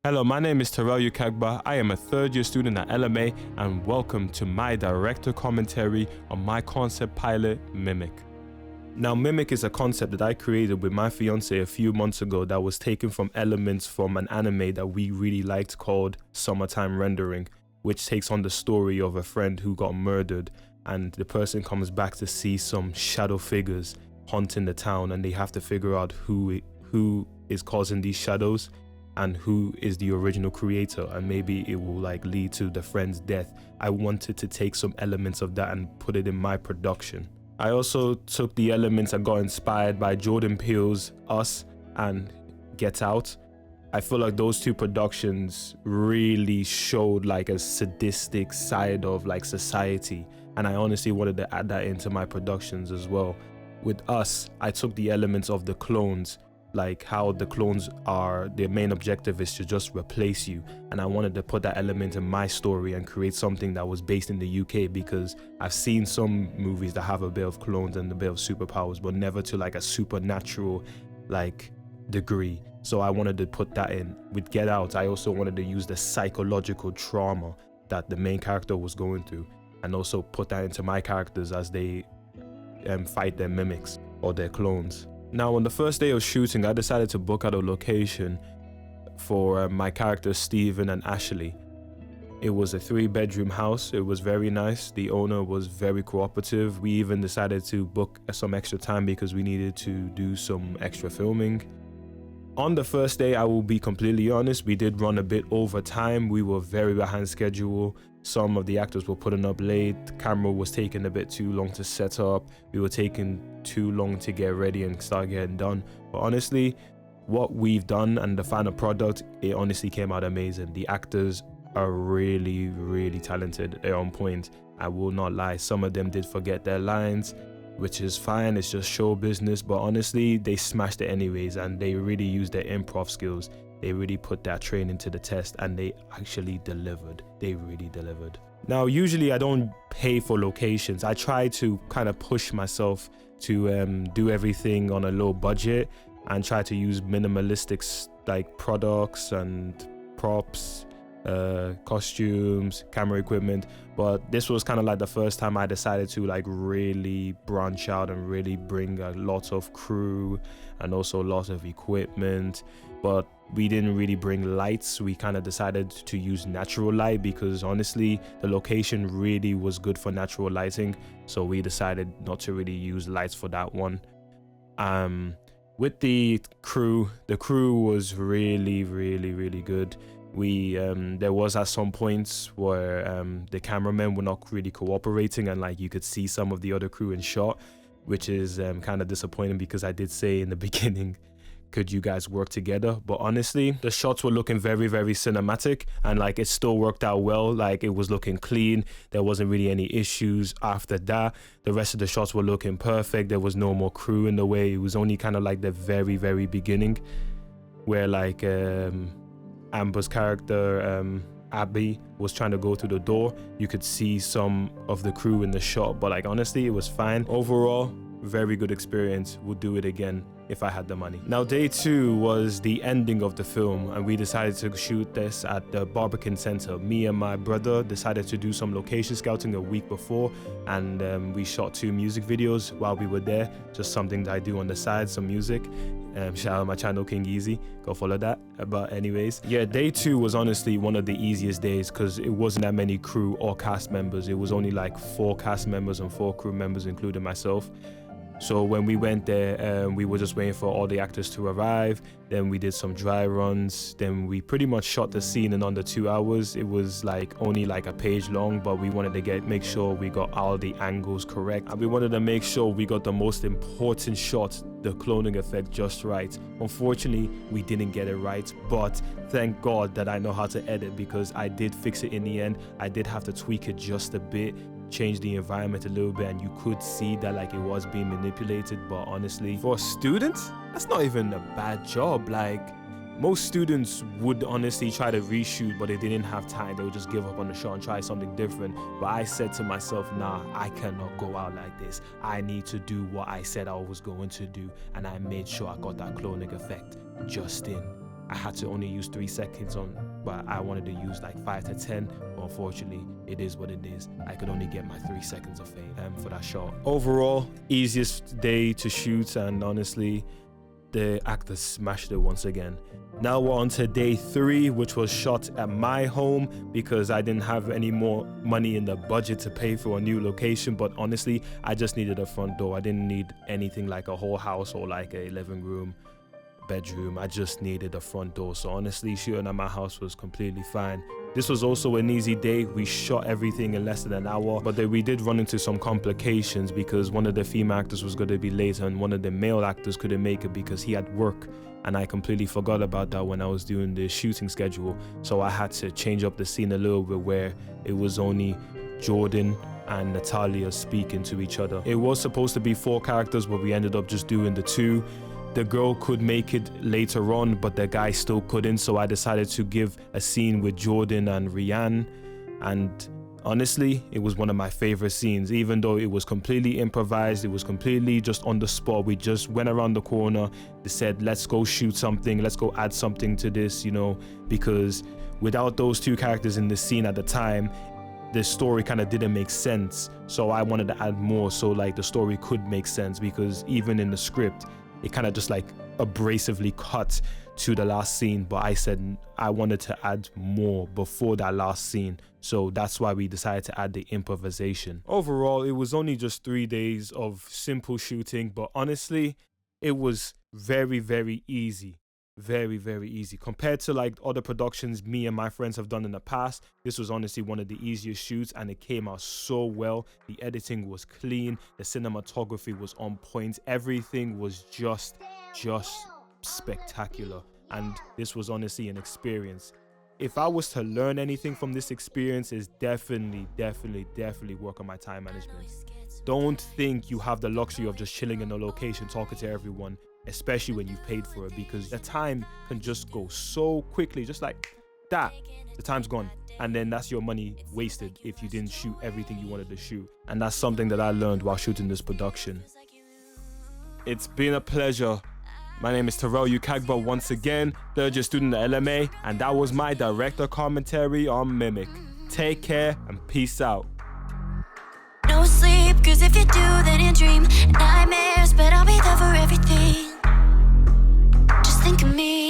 Hello, my name is Terrell Ukagba. I am a third year student at LMA and welcome to my director commentary on my concept pilot, Mimic. Now, Mimic is a concept that I created with my fiancée a few months ago that was taken from elements from an anime that we really liked called Summertime Rendering, which takes on the story of a friend who got murdered and the person comes back to see some shadow figures haunting the town, and they have to figure out who is causing these shadows and who is the original creator, and maybe it will lead to the friend's death. I wanted to take some elements of that and put it in my production. I also took the elements and got inspired by Jordan Peele's Us and Get Out. I feel like those two productions really showed a sadistic side of society, and I honestly wanted to add that into my productions as well. With Us, I took the elements of the clones, how the clones are, their main objective is to just replace you, and I wanted to put that element in my story and create something that was based in the UK, because I've seen some movies that have a bit of clones and a bit of superpowers, but never to a supernatural degree. So I wanted to put that in. With Get Out, I also wanted to use the psychological trauma that the main character was going through and also put that into my characters as they fight their mimics or their clones. Now, on the first day of shooting, I decided to book out a location for my characters Steven and Ashley. It was a 3-bedroom house. It was very nice. The owner was very cooperative. We even decided to book some extra time because we needed to do some extra filming. On the first day, I will be completely honest, we did run a bit over time. We were very behind schedule. Some of the actors were putting up late. The camera was taking a bit too long to set up. We were taking too long to get ready and start getting done. But honestly, what we've done and the final product, it honestly came out amazing. The actors are really, really talented. They're on point. I will not lie. Some of them did forget their lines, which is fine. It's just show business. But honestly, they smashed it anyways, and they really used their improv skills. They really put that training to the test, and they actually delivered. They really delivered. Now, usually I don't pay for locations. I try to kind of push myself to do everything on a low budget and try to use minimalistic products and props, costumes, camera equipment. But this was kind of the first time I decided to really branch out and really bring a lot of crew and also a lot of equipment. But we didn't really bring lights. We kind of decided to use natural light because honestly the location really was good for natural lighting, so we decided not to really use lights for that one. With the crew was really, really, really good. We there was at some points where the cameramen were not really cooperating, and you could see some of the other crew in shot, which is kind of disappointing because I did say in the beginning, could you guys work together? But honestly, the shots were looking very, very cinematic, and it still worked out well. It was looking clean. There wasn't really any issues after that. The rest of the shots were looking perfect. There was no more crew in the way. It was only kind of the very, very beginning where Amber's character, Abby, was trying to go through the door. You could see some of the crew in the shot, but honestly, it was fine. Overall, very good experience. Would do it again if I had the money. Now, day 2 was the ending of the film, and we decided to shoot this at the Barbican Center. Me and my brother decided to do some location scouting a week before, and we shot 2 music videos while we were there. Just something that I do on the side, some music. Shout out my channel, King Easy, go follow that. But anyways, yeah, day 2 was honestly one of the easiest days because it wasn't that many crew or cast members. It was only 4 cast members and 4 crew members, including myself. So when we went there, we were just waiting for all the actors to arrive. Then we did some dry runs. Then we pretty much shot the scene in under 2 hours. It was only a page long, but we wanted to make sure we got all the angles correct. And we wanted to make sure we got the most important shot, the cloning effect, just right. Unfortunately, we didn't get it right, but thank God that I know how to edit because I did fix it in the end. I did have to tweak it just a bit, change the environment a little bit, and you could see that it was being manipulated. But honestly, for students, that's not even a bad job. Most students would honestly try to reshoot, but they didn't have time. They would just give up on the shot and try something different. But I said to myself, nah, I cannot go out like this. I need to do what I said I was going to do, and I made sure I got that cloning effect just in. I had to only use 3 seconds on, but I wanted to use like 5 to 10. But unfortunately, it is what it is. I could only get my 3 seconds of fame for that shot. Overall, easiest day to shoot, and honestly, the actors smashed it once again. Now we're on to day 3, which was shot at my home because I didn't have any more money in the budget to pay for a new location. But honestly, I just needed a front door. I didn't need anything like a whole house or like a living room, bedroom. I just needed a front door. So honestly, shooting at my house was completely fine. This was also an easy day. We shot everything in less than an hour, but then we did run into some complications because one of the female actors was going to be late and one of the male actors couldn't make it because he had work, and I completely forgot about that when I was doing the shooting schedule. So I had to change up the scene a little bit where it was only Jordan and Natalia speaking to each other. It was supposed to be 4 characters, but we ended up just doing the 2. The girl could make it later on, but the guy still couldn't, so I decided to give a scene with Jordan and Rianne. And honestly, it was one of my favorite scenes, even though it was completely improvised. It was completely just on the spot. We just went around the corner. They said, let's go shoot something. Let's go add something to this, you know, because without those 2 characters in the scene at the time, the story kind of didn't make sense. So I wanted to add more so like the story could make sense, because even in the script, it kind of just like abrasively cut to the last scene, but I said I wanted to add more before that last scene. So that's why we decided to add the improvisation. Overall, it was only just 3 days of simple shooting, but honestly, it was very, very easy. Very, very easy. Compared to like other productions me and my friends have done in the past, this was honestly one of the easiest shoots, and it came out so well. The editing was clean, the cinematography was on point, everything was just spectacular, and this was honestly an experience. If I was to learn anything from this experience, is definitely work on my time management. Don't think you have the luxury of just chilling in a location talking to everyone, especially when you've paid for it, because the time can just go so quickly, just like that. The time's gone, and then that's your money wasted if you didn't shoot everything you wanted to shoot. And that's something that I learned while shooting this production. It's been a pleasure. My name is Terrell Ukagba once again, 3rd year student at LMA, and that was my director commentary on Mimic. Take care and peace out. No sleep, cause if you do, then you dream nightmares, but I'll be there for everything. Just think of me.